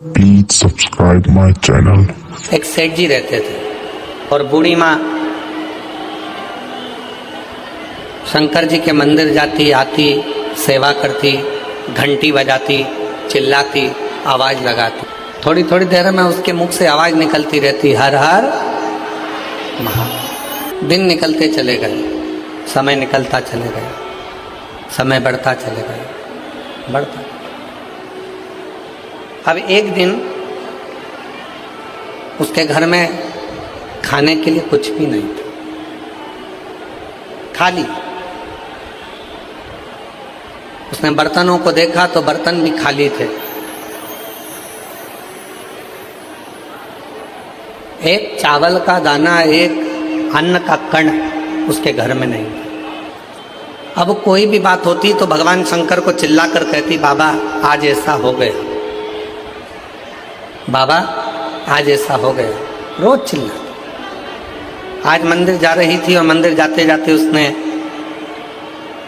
Please subscribe my channel. एक सेठ जी रहते थे और बूढ़ी माँ शंकर जी के मंदिर जाती आती, सेवा करती, घंटी बजाती, चिल्लाती, आवाज लगाती। थोड़ी थोड़ी देर में उसके मुख से आवाज निकलती रहती, हर हर महादेव। दिन निकलते चले गए, समय निकलता चले गए, समय बढ़ता चले गए, बढ़ता। अब एक दिन उसके घर में खाने के लिए कुछ भी नहीं था, खाली। उसने बर्तनों को देखा तो बर्तन भी खाली थे। एक चावल का दाना, एक अन्न का कण उसके घर में नहीं था। अब कोई भी बात होती तो भगवान शंकर को चिल्ला कर कहती, बाबा आज ऐसा हो गया, बाबा आज ऐसा हो गया, रोज चिल्ला। आज मंदिर जा रही थी और मंदिर जाते जाते उसने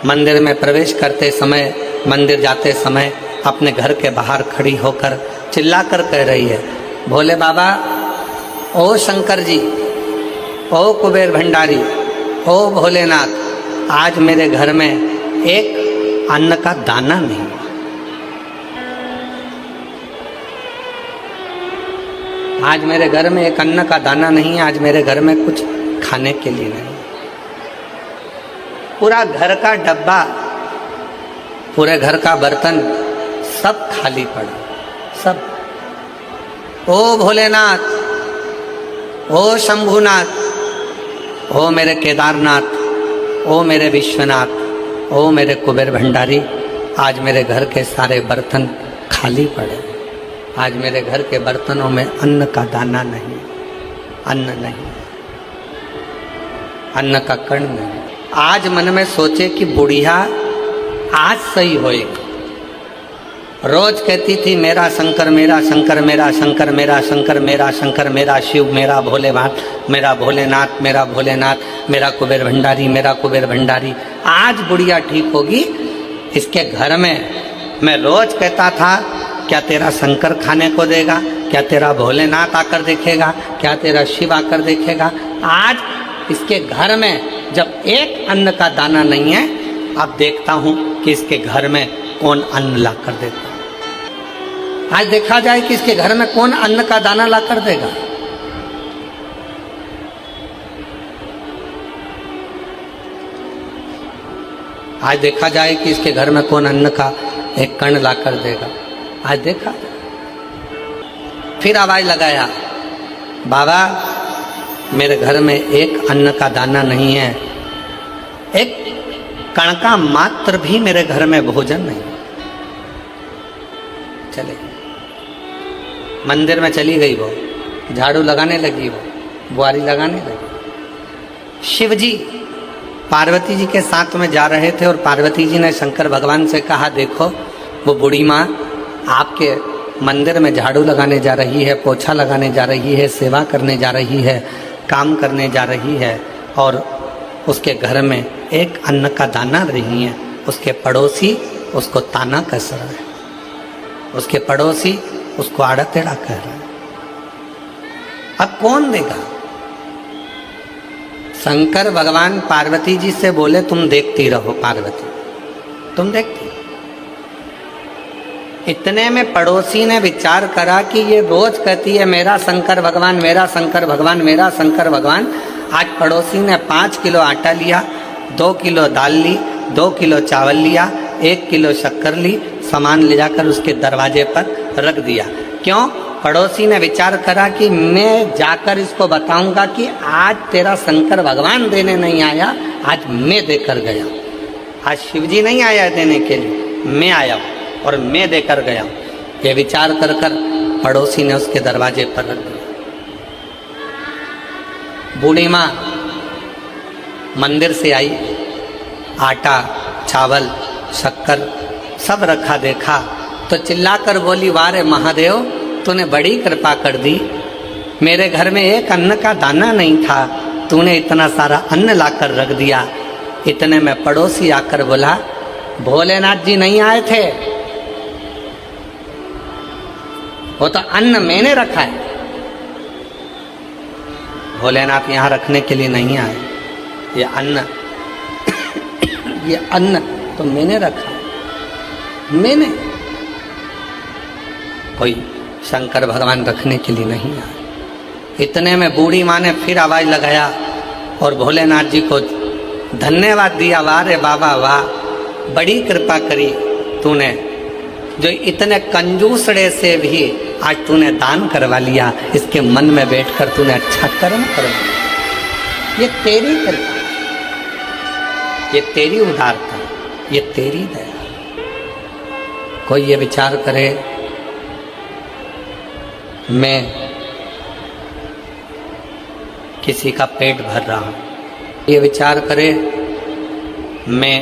मंदिर में प्रवेश करते समय, मंदिर जाते समय अपने घर के बाहर खड़ी होकर चिल्ला कर कह रही है, भोले बाबा, ओ शंकर जी, ओ कुबेर भंडारी, ओ भोलेनाथ, आज मेरे घर में एक अन्न का दाना नहीं। आज मेरे घर में एक अन्न का दाना नहीं, आज मेरे घर में कुछ खाने के लिए नहीं। पूरा घर का डब्बा, पूरे घर का बर्तन सब खाली पड़ा, सब। ओ भोलेनाथ, ओ शंभुनाथ, ओ मेरे केदारनाथ, ओ मेरे विश्वनाथ, ओ मेरे कुबेर भंडारी, आज मेरे घर के सारे बर्तन खाली पड़े। आज मेरे घर के बर्तनों में अन्न का दाना नहीं, अन्न नहीं, अन्न का कण नहीं। आज मन में सोचे कि बुढ़िया आज सही होएगी। रोज कहती थी, मेरा शंकर, मेरा शंकर, मेरा शंकर, मेरा शंकर, मेरा शंकर, मेरा शिव, मेरा भोलेनाथ, मेरा भोलेनाथ, मेरा भोलेनाथ, मेरा कुबेर भंडारी, मेरा कुबेर भंडारी। आज बुढ़िया ठीक होगी। इसके घर में मैं रोज कहता था, क्या तेरा शंकर खाने को देगा, क्या तेरा भोलेनाथ आकर देखेगा, क्या तेरा शिव आकर देखेगा। आज इसके घर में जब एक अन्न का दाना नहीं है, अब देखता हूं कि इसके घर में कौन अन्न ला कर देता। आज देखा जाए कि इसके घर में कौन अन्न का दाना ला कर देगा। आज देखा जाए कि इसके घर में कौन अन्न का एक कण ला कर देगा। आज देखा, फिर आवाज लगाया, बाबा मेरे घर में एक अन्न का दाना नहीं है, एक कण का मात्र भी मेरे घर में भोजन नहीं। चले मंदिर में चली गई वो, झाड़ू लगाने लगी, वो बुआरी लगाने लगी। शिवजी पार्वती जी के साथ में जा रहे थे और पार्वती जी ने शंकर भगवान से कहा, देखो वो बूढ़ी माँ आपके मंदिर में झाड़ू लगाने जा रही है, पोछा लगाने जा रही है, सेवा करने जा रही है, काम करने जा रही है, और उसके घर में एक अन्न का दाना नहीं है। उसके पड़ोसी उसको ताना कस रहा है, उसके पड़ोसी उसको आड़ा टेढ़ा कह रहा है। अब कौन देगा? शंकर भगवान पार्वती जी से बोले, तुम देखती रहो पार्वती, तुम देखती। इतने में पड़ोसी ने विचार करा कि ये रोज कहती है मेरा शंकर भगवान, मेरा शंकर भगवान, मेरा शंकर भगवान। आज पड़ोसी ने 5 किलो आटा लिया, 2 किलो दाल ली, 2 किलो चावल लिया, 1 किलो शक्कर ली, सामान ले जाकर उसके दरवाजे पर रख दिया। क्यों? पड़ोसी ने विचार करा कि मैं जाकर इसको बताऊंगा कि आज तेरा शंकर भगवान देने नहीं आया, आज मैं देकर गया। आज शिवजी नहीं आया देने के लिए, मैं आया और मैं देकर गया। ये विचार कर कर पड़ोसी ने उसके दरवाजे पर रख दिया। बूढ़ी माँ मंदिर से आई, आटा, चावल, शक्कर सब रखा देखा तो चिल्लाकर बोली, वारे महादेव, तूने बड़ी कृपा कर दी। मेरे घर में एक अन्न का दाना नहीं था, तूने इतना सारा अन्न लाकर रख दिया। इतने में पड़ोसी आकर बोला, भोलेनाथ जी नहीं आए थे, वो तो अन्न मैंने रखा है। भोलेनाथ यहाँ रखने के लिए नहीं आए। ये अन्न ये अन्न तो मैंने रखा है, मैंने। कोई शंकर भगवान रखने के लिए नहीं आए। इतने में बूढ़ी माँ ने फिर आवाज लगाया और भोलेनाथ जी को धन्यवाद दिया। वाह रे बाबा वाह, बड़ी कृपा करी तूने, जो इतने कंजूसड़े से भी आज तूने दान करवा लिया। इसके मन में बैठकर तूने अच्छा कर्म करवा। ये तेरी कृपा, ये तेरी उदारता, ये तेरी दया। कोई ये विचार करे मैं किसी का पेट भर रहा हूं, ये विचार करे मैं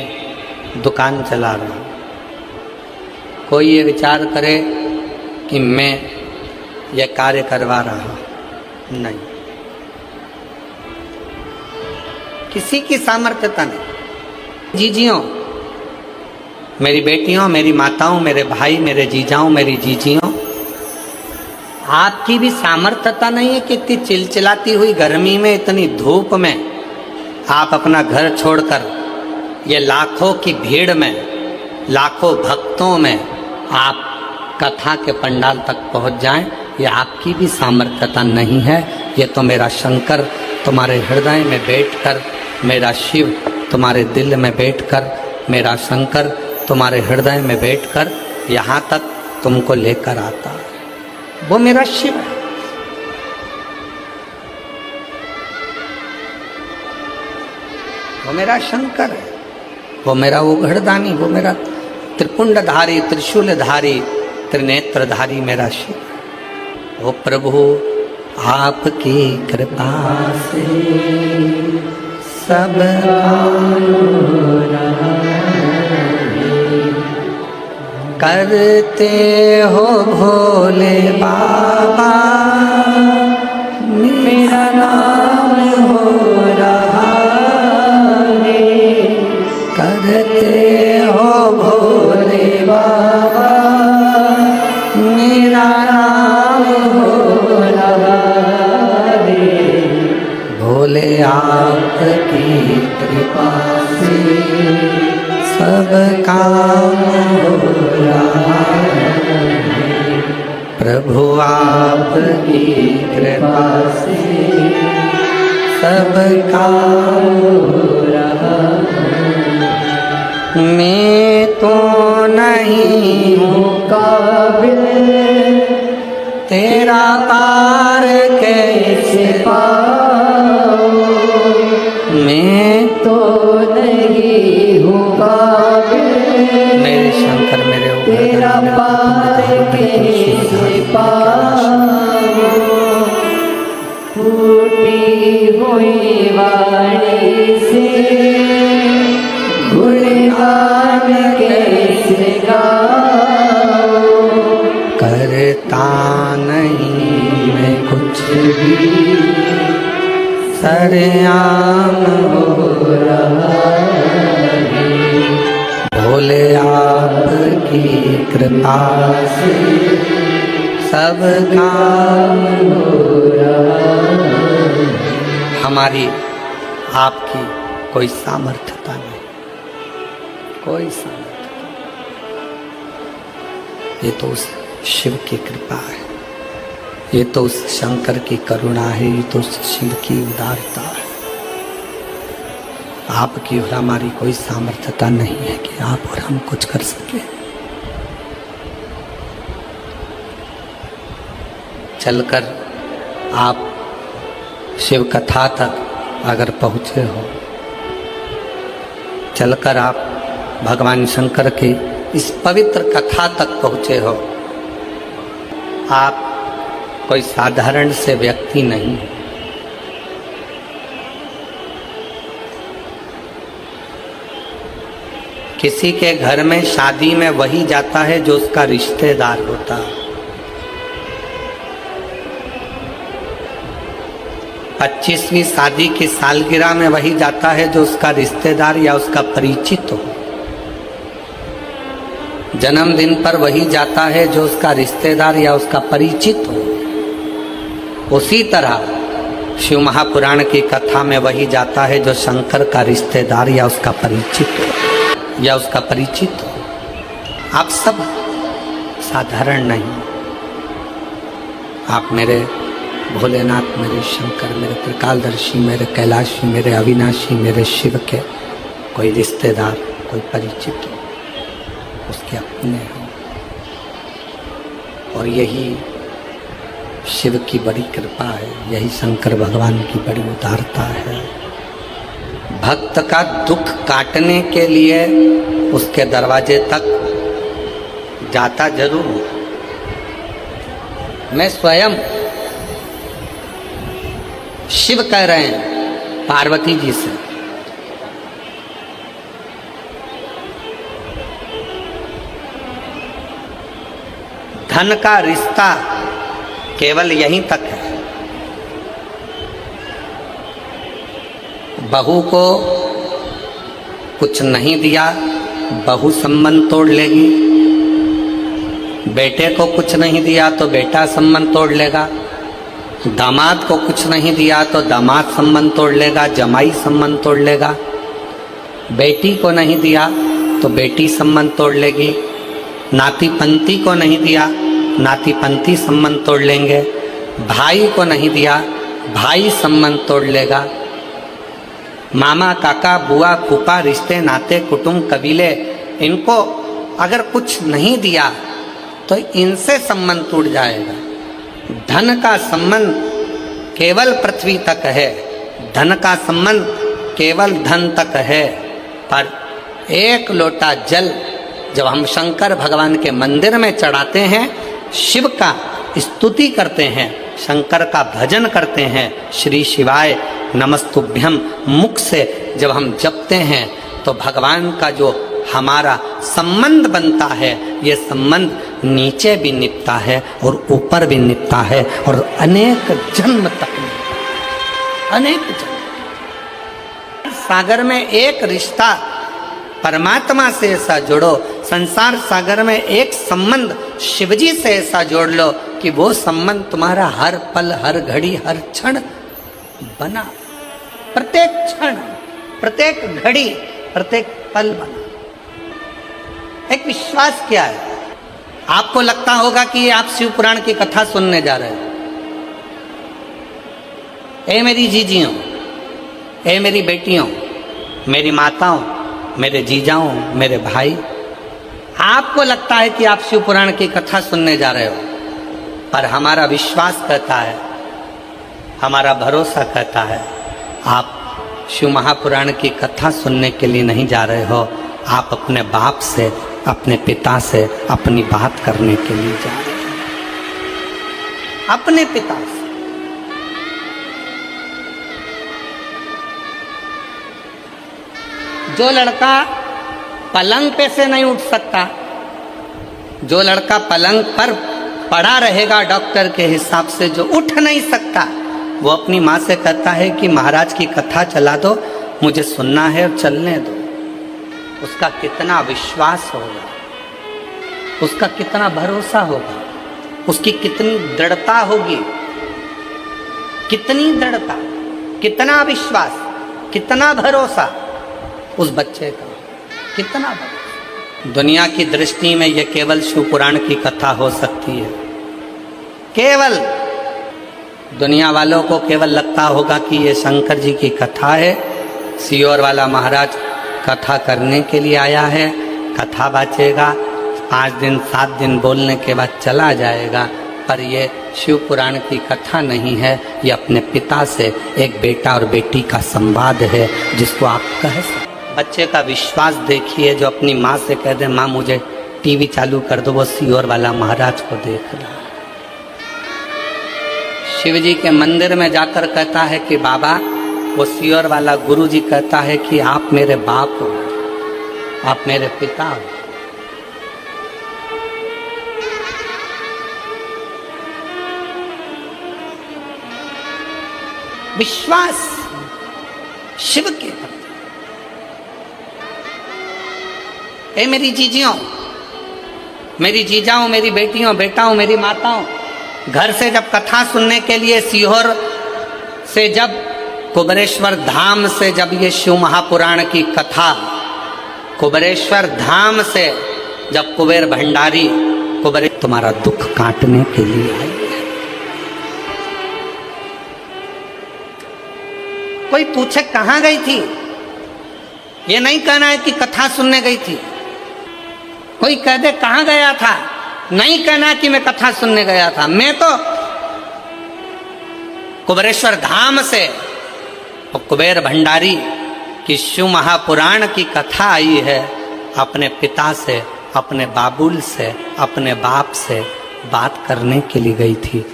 दुकान चला रहा हूं, कोई ये विचार करे कि मैं ये कार्य करवा रहा हूं, नहीं। किसी की सामर्थ्यता नहीं। जीजियों, मेरी बेटियों, मेरी माताओं, मेरे भाई, मेरे जीजाओं, मेरी जीजियों, आपकी भी सामर्थ्यता नहीं है कि इतनी चिलचिलाती हुई गर्मी में, इतनी धूप में आप अपना घर छोड़कर ये लाखों की भीड़ में, लाखों भक्तों में आप कथा के पंडाल तक पहुंच जाएं। ये आपकी भी सामर्थ्यता नहीं है। ये तो मेरा शंकर तुम्हारे हृदय में बैठकर, मेरा शिव तुम्हारे दिल में बैठकर, मेरा शंकर तुम्हारे हृदय में बैठकर यहाँ तक तुमको लेकर आता है। वो मेरा शिव है। वो मेरा शंकर है, वो मेरा उघड़दानी, वो मेरा त्रिपुंडधारी, त्रिशूलधारी, त्रिनेत्रधारी मेरा शिव। ओ प्रभु आपकी कृपा से सब करते हो भोले बाबा, मेरा नाम हो रहा है। करते हो भोले बाबा, मेरा नाम हो रहा है। भोले आपकी कृपा से सब काम हो रहा है। प्रभु आपकी कृपा से सब काम हो रहा है। मैं तो नहीं हूँ काबिल, तेरा पार कैसे पाऊं। मैं तो नहीं हूँ काबिल, मेरे शंकर मेरे तेरा पार कैसे पाऊं। टूटी हुई वाणी से गुणगान कैसे गाऊं। करता नहीं मैं कुछ भी, सरेआम हो रहा है। भोले आपकी कृपा से सब काम हो रहा है। हमारी आपकी कोई सामर्थ्यता नहीं, कोई सामर्थ्यता नहीं। ये तो उस शिव की कृपा है, ये तो उस शंकर की करुणा है, ये तो उस शिव की उदारता है। आपकी और हमारी कोई सामर्थ्यता नहीं है कि आप और हम कुछ कर सके। चलकर आप शिव कथा तक अगर पहुँचे हो, चलकर आप भगवान शंकर की इस पवित्र कथा तक पहुँचे हो, आप कोई साधारण से व्यक्ति नहीं है। किसी के घर में शादी में वही जाता है जो उसका रिश्तेदार होता है। 25वीं शादी की सालगिरह में वही जाता है जो उसका रिश्तेदार या उसका परिचित हो। जन्मदिन पर वही जाता है जो उसका रिश्तेदार या उसका परिचित हो। उसी तरह शिव महापुराण की कथा में वही जाता है जो शंकर का रिश्तेदार या उसका परिचित हो। आप सब साधारण नहीं, आप मेरे भोलेनाथ, मेरे शंकर, मेरे त्रिकालदर्शी, मेरे कैलाशी, मेरे अविनाशी, मेरे शिव के कोई रिश्तेदार, कोई परिचित हो, उसके अपने हो। और यही शिव की बड़ी कृपा है, यही शंकर भगवान की बड़ी उदारता है। भक्त का दुख काटने के लिए उसके दरवाजे तक जाता जरूर हूं। मैं स्वयं, शिव कह रहे हैं पार्वती जी से, धन का रिश्ता केवल यहीं तक है। बहू को कुछ नहीं दिया, बहू संबंध तोड़ लेगी। बेटे को कुछ नहीं दिया तो बेटा संबंध तोड़ लेगा। दामाद को कुछ नहीं दिया तो दामाद संबंध तोड़ लेगा, जमाई संबंध तोड़ लेगा। बेटी को नहीं दिया तो बेटी संबंध तोड़ लेगी। नाती पंती को नहीं दिया, नाती पंती संबंध तोड़ लेंगे। भाई को नहीं दिया, भाई संबंध तोड़ लेगा। मामा, काका, बुआ, फूफा, रिश्ते नाते, कुटुंब, कबीले, इनको अगर कुछ नहीं दिया तो इनसे संबंध टूट जाएगा। धन का संबंध केवल पृथ्वी तक है, धन का संबंध केवल धन तक है। पर एक लोटा जल जब हम शंकर भगवान के मंदिर में चढ़ाते हैं, शिव का स्तुति करते हैं, शंकर का भजन करते हैं, श्री शिवाय नमस्तुभ्यम मुख से जब हम जपते हैं, तो भगवान का जो हमारा संबंध बनता है, ये संबंध नीचे भी निपटा है और ऊपर भी निपटा है और अनेक जन्म तक, अनेक जन्म। सागर में एक रिश्ता परमात्मा से ऐसा जोड़ो, संसार सागर में एक संबंध शिवजी से ऐसा जोड़ लो कि वो संबंध तुम्हारा हर पल, हर घड़ी, हर क्षण बना, प्रत्येक क्षण, प्रत्येक घड़ी, प्रत्येक पल बना। एक विश्वास क्या है? आपको लगता होगा कि आप शिव पुराण की कथा सुनने जा रहे हो। ए मेरी जीजियों, ए मेरी बेटियों, मेरी माताओं, मेरे जीजाओं, मेरे भाई, आपको लगता है कि आप शिव पुराण की कथा सुनने जा रहे हो, पर हमारा विश्वास कहता है, हमारा भरोसा कहता है, आप शिव महापुराण की कथा सुनने के लिए नहीं जा रहे हो, आप अपने बाप से, अपने पिता से अपनी बात करने के लिए जा रहे हो, अपने पिता से। जो लड़का पलंग पे से नहीं उठ सकता, जो लड़का पलंग पर पड़ा रहेगा डॉक्टर के हिसाब से, जो उठ नहीं सकता, वो अपनी माँ से कहता है कि महाराज की कथा चला दो, मुझे सुनना है और चलने दो। उसका कितना विश्वास होगा, उसका कितना भरोसा होगा, उसकी कितनी दृढ़ता होगी, कितनी दृढ़ता, कितना विश्वास, कितना भरोसा उस बच्चे का, कितना भरोसा। दुनिया की दृष्टि में यह केवल शिव पुराण की कथा हो सकती है। केवल दुनिया वालों को केवल लगता होगा कि ये शंकर जी की कथा है, सियोर वाला महाराज कथा करने के लिए आया है, कथा बाचेगा, 5 दिन 7 दिन बोलने के बाद चला जाएगा। पर ये शिव पुराण की कथा नहीं है, ये अपने पिता से एक बेटा और बेटी का संवाद है, जिसको आप कह सकते। बच्चे का विश्वास देखिए, जो अपनी माँ से कह दे, माँ मुझे टीवी चालू कर दो, वो सियोर वाला महाराज को देख रहा है। शिव जी के मंदिर में जाकर कहता है कि बाबा, वो सियोर वाला गुरु जी कहता है कि आप मेरे बाप हो, आप मेरे पिता हो। विश्वास शिव के प्रति। ए मेरी जीजियों, मेरी जीजाओं, मेरी बेटियों, बेटाओं, मेरी माताओं, घर से जब कथा सुनने के लिए सीहोर से, जब कुबेरेश्वर धाम से जब ये शिव महापुराण की कथा, कुबेरेश्वर धाम से जब कुबेर भंडारी तुम्हारा दुख काटने के लिए आई है। कोई पूछे कहां गई थी, ये नहीं कहना है कि कथा सुनने गई थी। कोई कह दे कहां गया था, नहीं कहना कि मैं कथा सुनने गया था। मैं तो कुबेरेश्वर धाम से कुबेर भंडारी की शिव महापुराण की कथा आई है, अपने पिता से, अपने बाबुल से, अपने बाप से बात करने के लिए गई थी।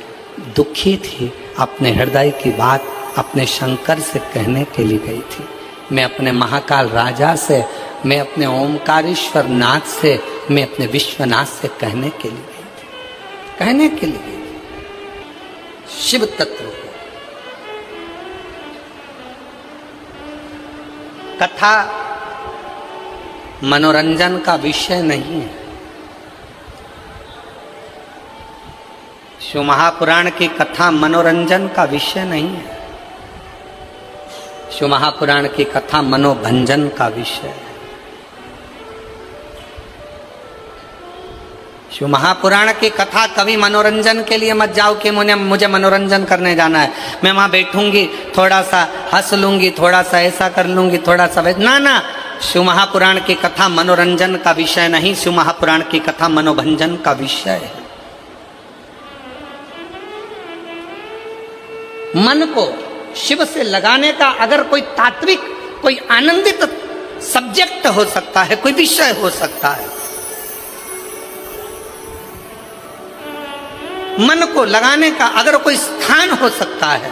दुखी थी, अपने हृदय की बात अपने शंकर से कहने के लिए गई थी। मैं अपने महाकाल राजा से, मैं अपने ओमकारेश्वर नाथ से, मैं अपने विश्वनाथ से कहने के लिए गई थी, कहने के लिए गई थी शिव तत्व को। कथा मनोरंजन का विषय नहीं है। शिव महापुराण की कथा मनोरंजन का विषय नहीं है। शिव महापुराण की कथा मनोभंजन का विषय है। शिव महापुराण की कथा कभी मनोरंजन के लिए मत जाओ कि मुझे मनोरंजन करने जाना है, मैं वहां बैठूंगी, थोड़ा सा हंस लूंगी, थोड़ा सा ऐसा कर लूंगी, थोड़ा सा ना ना। शिव महापुराण की कथा मनोरंजन का विषय नहीं, शिव महापुराण की कथा मनोभंजन का विषय है। मन को शिव से लगाने का अगर कोई तात्विक, कोई आनंदित सब्जेक्ट हो सकता है, कोई विषय हो सकता है, मन को लगाने का अगर कोई स्थान हो सकता है,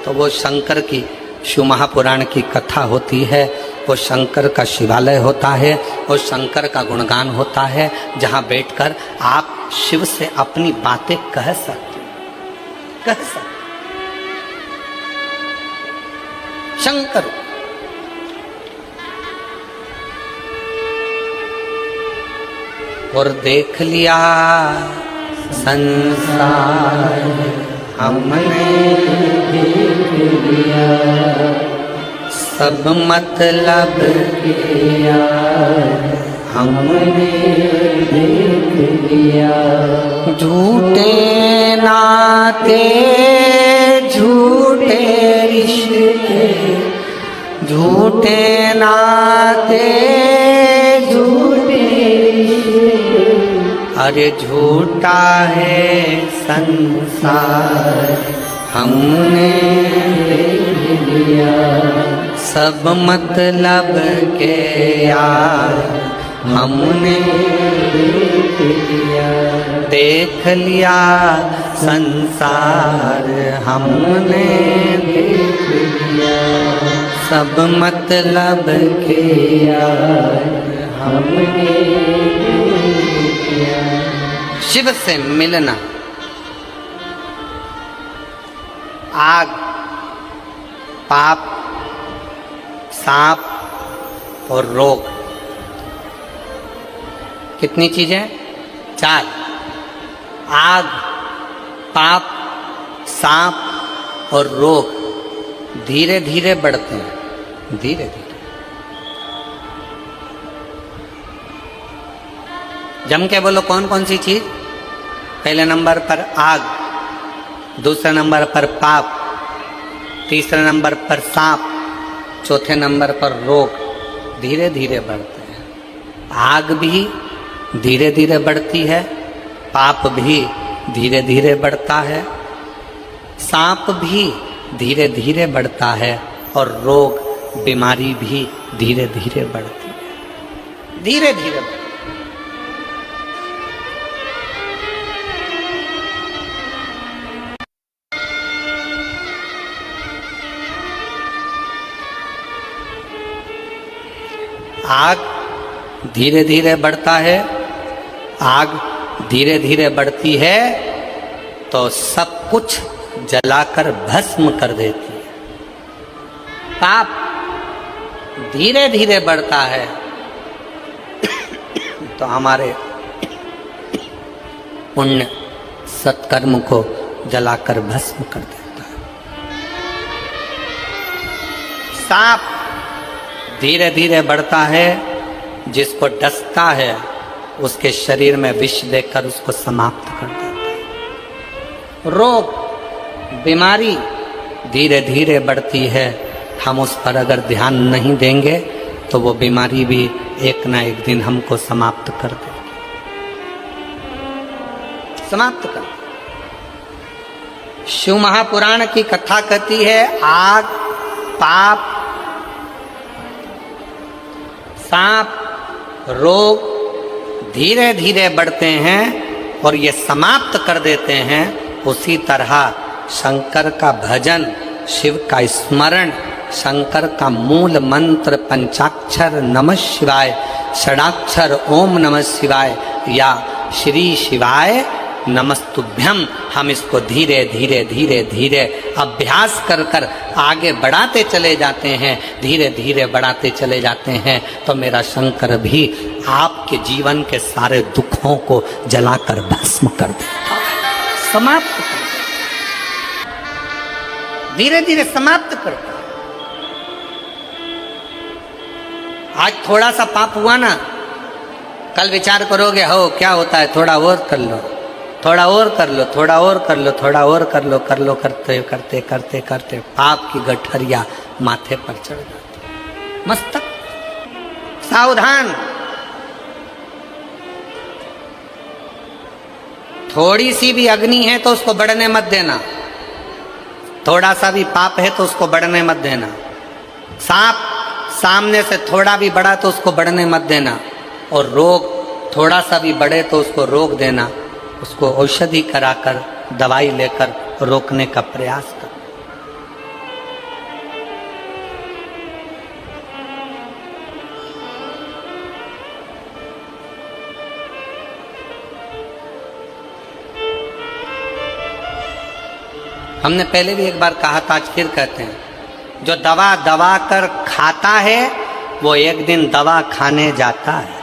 तो वो शंकर की शिव महापुराण की कथा होती है। वो शंकर का शिवालय होता है, वो शंकर का गुणगान होता है, जहां बैठकर आप शिव से अपनी बातें कह सकते, कह सकते। शंकर और देख लिया संसार हमने देख लिया, सब मतलब किया हमने देख लिया। झूठे नाते झूठे रिश्ते, झूठे नाते झूठे रिश्ते, अरे झूठा है संसार हमने देख लिया। सब मतलब के यार हमने देख लिया, देख लिया संसार हमने देख लिया। सब मतलब के यार हमने देख लिया। शिव से मिलना, आग, पाप, सांप और रोग, कितनी चीजें? 4। आग, पाप, सांप और रोग धीरे धीरे बढ़ते हैं, धीरे धीरे। जम के बोलो कौन कौन सी चीज? पहले नंबर पर आग, दूसरे नंबर पर पाप, तीसरे नंबर पर सांप, चौथे नंबर पर रोग। धीरे धीरे बढ़ते हैं। आग भी धीरे धीरे बढ़ती है, पाप भी धीरे धीरे बढ़ता है, सांप भी धीरे धीरे बढ़ता है और रोग, बीमारी भी धीरे धीरे बढ़ती है, धीरे धीरे बढ़ती है। आग धीरे धीरे बढ़ता है, आग धीरे धीरे बढ़ती है तो सब कुछ जलाकर भस्म कर देती है। पाप धीरे धीरे बढ़ता है तो हमारे पुण्य सत्कर्म को जलाकर भस्म कर देता है। सांप धीरे धीरे बढ़ता है, जिसको डसता है उसके शरीर में विष देकर उसको समाप्त कर देता है। रोग बीमारी धीरे धीरे बढ़ती है, हम उस पर अगर ध्यान नहीं देंगे तो वो बीमारी भी एक ना एक दिन हमको समाप्त कर देगी, समाप्त कर। शिव महापुराण की कथा कहती है, आग, पाप, सांप, रोग धीरे धीरे बढ़ते हैं और ये समाप्त कर देते हैं। उसी तरह शंकर का भजन, शिव का स्मरण, शंकर का मूल मंत्र पंचाक्षर नमः शिवाय, षडाक्षर ओम नमः शिवाय या श्री शिवाय नमस्तुभ्यम, हम इसको धीरे धीरे धीरे धीरे अभ्यास कर कर आगे बढ़ाते चले जाते हैं, धीरे धीरे बढ़ाते चले जाते हैं, तो मेरा शंकर भी आपके जीवन के सारे दुखों को जलाकर भस्म कर देता है, समाप्त कर, धीरे धीरे समाप्त करता। आज थोड़ा सा पाप हुआ ना, कल विचार करोगे हो क्या होता है, थोड़ा और कर लो, थोड़ा और कर लो, थोड़ा और कर लो, थोड़ा और कर लो, कर लो, करते करते करते करते पाप की गठरिया माथे पर चढ़ जाती। मस्तक सावधान, थोड़ी सी भी अग्नि है तो उसको बढ़ने मत देना, थोड़ा सा भी पाप है तो उसको बढ़ने मत देना। सांप सामने से थोड़ा भी बढ़ा तो उसको बढ़ने मत देना, और रोग थोड़ा सा भी बढ़े तो उसको रोक देना, उसको औषधि कराकर दवाई लेकर रोकने का प्रयास कर। हमने पहले भी एक बार कहा था, आज फिर कहते हैं, जो दवा दबा कर खाता है वो एक दिन दवा खाने जाता है।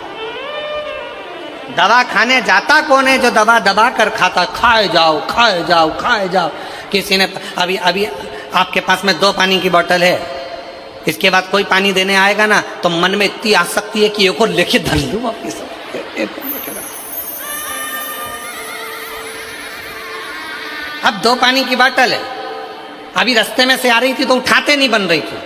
दवा खाने जाता कौन है? जो दवा दबा कर खाता, खाए जाओ खाए जाओ खाए जाओ। किसी ने अभी अभी आपके पास में 2 पानी की बोतल है, इसके बाद कोई पानी देने आएगा ना तो मन में इतनी आसक्ति है कि एक और लेके धर लूं वापिस। अब 2 पानी की बोतल है, अभी रास्ते में से आ रही थी तो उठाते नहीं बन रही थी,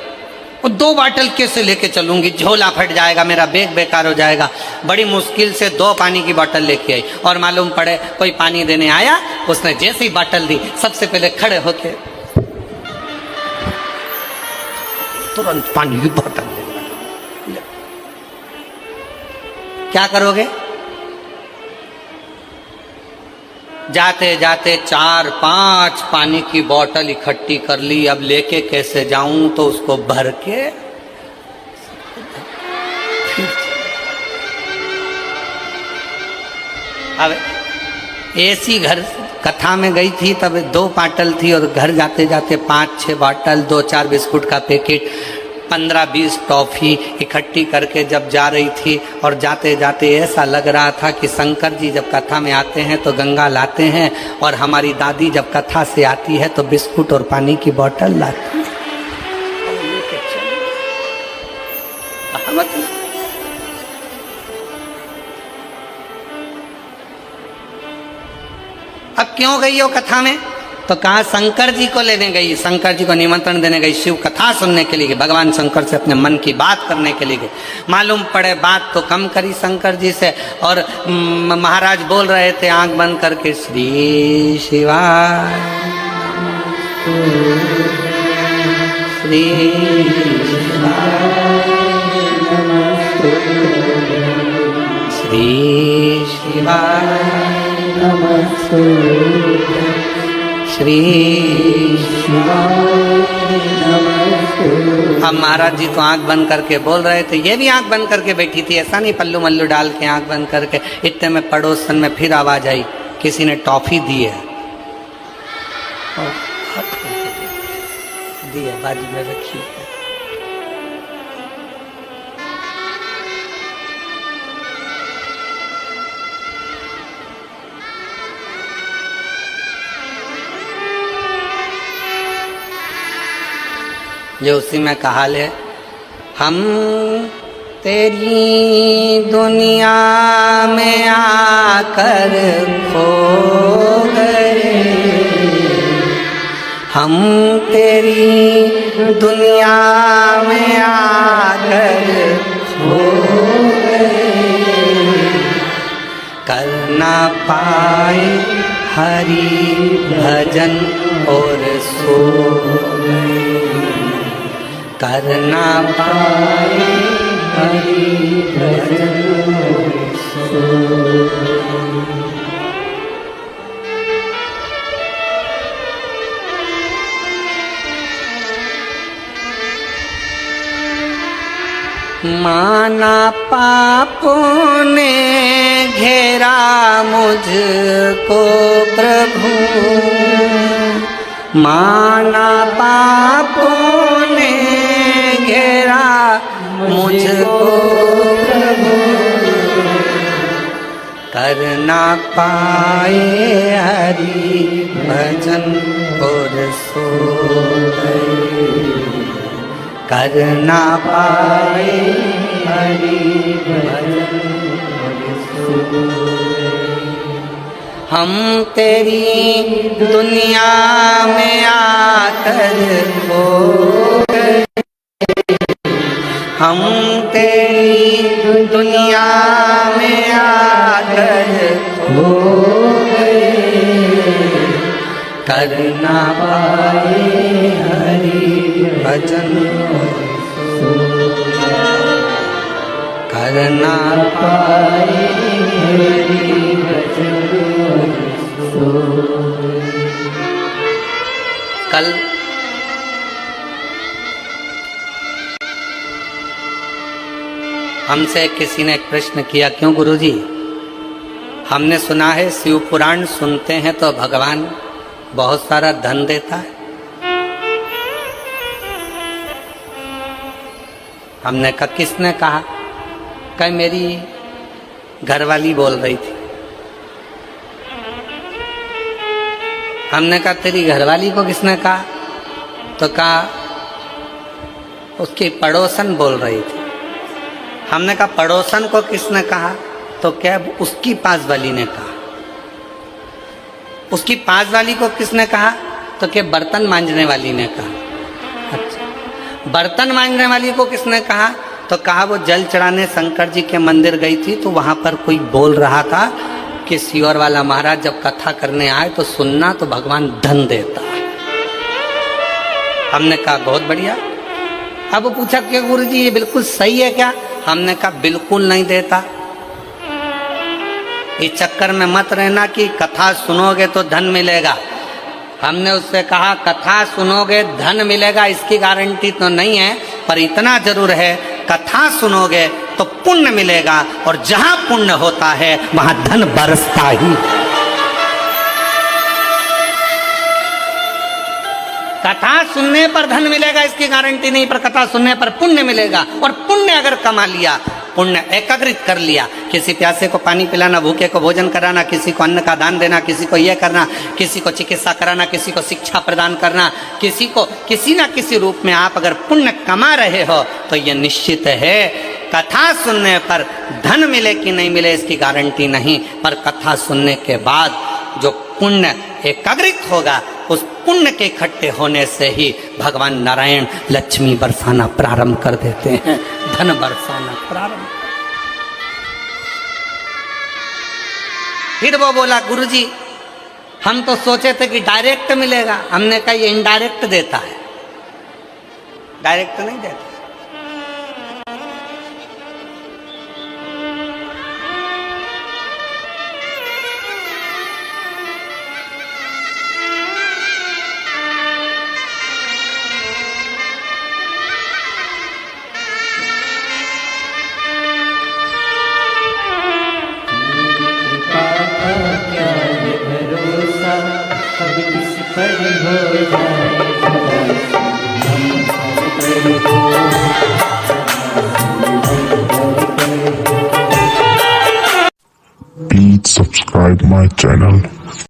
और 2 बोतल कैसे लेके चलूंगी, झोला फट जाएगा, मेरा बैग बेकार हो जाएगा। बड़ी मुश्किल से 2 पानी की बोतल लेके आई, और मालूम पड़े कोई पानी देने आया, उसने जैसे ही बोतल दी सबसे पहले खड़े होके तुरंत पानी की बोतल ले। क्या करोगे? जाते जाते 4-5 पानी की बोतल इकट्ठी कर ली, अब लेके कैसे जाऊं, तो उसको भर के अब ऐसी घर कथा में गई थी, तब 2 बोतल थी, और घर जाते जाते 5-6 बोतल, 2-4 बिस्कुट का पैकेट, 15-20 टॉफी इकट्ठी करके जब जा रही थी, और जाते जाते ऐसा लग रहा था कि शंकर जी जब कथा में आते हैं तो गंगा लाते हैं, और हमारी दादी जब कथा से आती है तो बिस्कुट और पानी की बोतल लाती है। अब क्यों गई हो कथा में? तो कहा शंकर जी को लेने गई, शंकर जी को निमंत्रण देने गई, शिव कथा सुनने के लिए गई, भगवान शंकर से अपने मन की बात करने के लिए गई। मालूम पड़े बात तो कम करी शंकर जी से, और महाराज बोल रहे थे आंख बंद करके, श्री शिवाय श्री श्री शिवाय श्री अब महाराज जी तो आंख बंद करके बोल रहे थे, ये भी आंख बंद करके बैठी थी, ऐसा नहीं पल्लू मल्लू डाल के आंख बंद करके। इतने में पड़ोसन में फिर आवाज आई, किसी ने टॉफी दी है, दी है, बाजू में रखी है। जो उसी में कहा ले, हम तेरी दुनिया में आकर खो गए, हम तेरी दुनिया में आकर खो गए, कर ना पाए हरि भजन और सो गए, कर ना पाए हरि भजन और सो गए। माना पापों ने घेरा मुझको प्रभु, माना पापों ने घेरा मुझको प्रभु, कर ना पाए हरि भजन और सो गए, कर ना पाए हरि भजन और सो गए। हम तेरी दुनिया में आकर खो गए, हम तेरी दुनिया में आकर खो गए, कर ना पाए हरि भजन कर ना पाए हरि भजन। कल हमसे किसी ने एक प्रश्न किया, क्यों गुरुजी, हमने सुना है शिव पुराण सुनते हैं तो भगवान बहुत सारा धन देता है। हमने कहा किसने कहा? कल मेरी घरवाली बोल रही थी। हमने कहा तेरी घरवाली को किसने कहा? तो कहा उसकी पड़ोसन बोल रही थी। हमने कहा पड़ोसन को किसने कहा? तो क्या उसकी पास वाली ने कहा। उसकी पास वाली को किसने कहा? तो क्या बर्तन मांजने वाली ने कहा। अच्छा, बर्तन मांजने वाली को किसने कहा? तो कहा वो जल चढ़ाने शंकर जी के मंदिर गई थी तो वहां पर कोई बोल रहा था कि सियोर वाला महाराज जब कथा करने आए तो सुनना, तो भगवान धन देता है। हमने कहा बहुत बढ़िया। अब वो पूछा कि गुरुजी ये बिल्कुल सही है क्या? हमने कहा बिल्कुल नहीं देता। इस चक्कर में मत रहना कि कथा सुनोगे तो धन मिलेगा। हमने उससे कहा कथा सुनोगे धन मिलेगा इसकी गारंटी तो नहीं है, पर इतना जरूर है कथा सुनोगे तो पुण्य मिलेगा, और जहां पुण्य होता है वहां धन बरसता ही। कथा सुनने पर धन मिलेगा इसकी गारंटी नहीं, पर कथा सुनने पर पुण्य मिलेगा। और पुण्य अगर कमा लिया, पुण्य एकत्रित कर लिया, किसी प्यासे को पानी पिलाना, भूखे को भोजन कराना, किसी को अन्न का दान देना, किसी को यह करना, किसी को चिकित्सा कराना, किसी को शिक्षा प्रदान करना, किसी को किसी ना किसी रूप में आप अगर पुण्य कमा रहे हो तो यह निश्चित है कथा सुनने पर धन मिले कि नहीं मिले इसकी गारंटी नहीं, पर कथा सुनने के बाद जो पुण्य एकत्रित होगा उस पुण्य के इकट्ठे होने से ही भगवान नारायण लक्ष्मी बरसाना प्रारंभ कर देते हैं, धन बरसाना प्रारंभ। फिर वो बोला गुरुजी हम तो सोचे थे कि डायरेक्ट मिलेगा। हमने कहा ये इनडायरेक्ट देता है, डायरेक्ट नहीं देता। Please subscribe my channel.